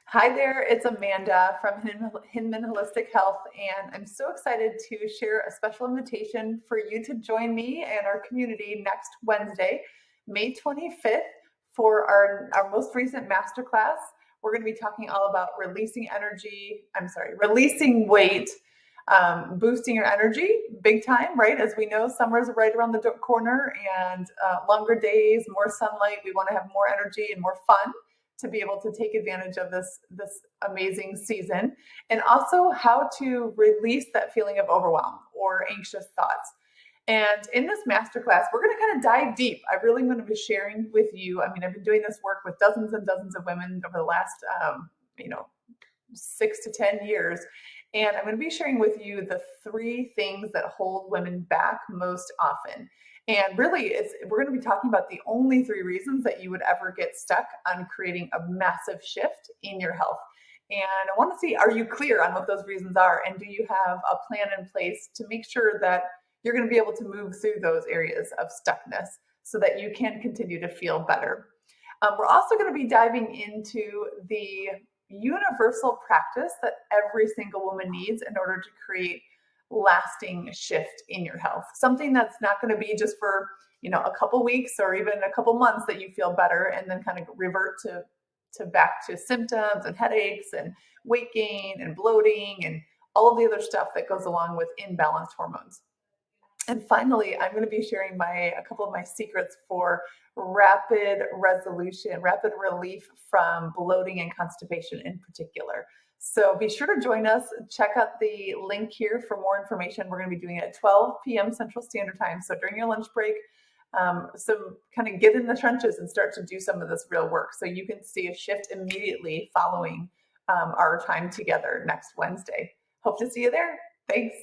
Hi there, it's Amanda from Hinman Holistic Health, and I'm so excited to share a special invitation for you to join me and our community next Wednesday, May 25th, for our most recent masterclass. We're going to be talking all about releasing weight, boosting your energy big time, right? As we know, summer's right around the corner and longer days, more sunlight. We want to have more energy and more fun to be able to take advantage of this amazing season, and also how to release that feeling of overwhelm or anxious thoughts. And in this masterclass, we're going to kind of dive deep. I really want to be sharing with you. I mean, I've been doing this work with dozens and dozens of women over the last, you know, 6 to 10 years. And I'm going to be sharing with you the three things that hold women back most often. And really, we're going to be talking about the only three reasons that you would ever get stuck on creating a massive shift in your health. And I want to see, are you clear on what those reasons are? And do you have a plan in place to make sure that you're going to be able to move through those areas of stuckness so that you can continue to feel better? We're also going to be diving into the universal practice that every single woman needs in order to create lasting shift in your health. Something that's not going to be just for, a couple weeks or even a couple months that you feel better and then kind of revert to back to symptoms and headaches and weight gain and bloating and all of the other stuff that goes along with imbalanced hormones. And finally, I'm going to be sharing a couple of my secrets for rapid resolution, rapid relief from bloating and constipation in particular. So be sure to join us. Check out the link here for more information. We're going to be doing it at 12 p.m. Central Standard Time. So during your lunch break, so kind of get in the trenches and start to do some of this real work so you can see a shift immediately following our time together next Wednesday. Hope to see you there. Thanks.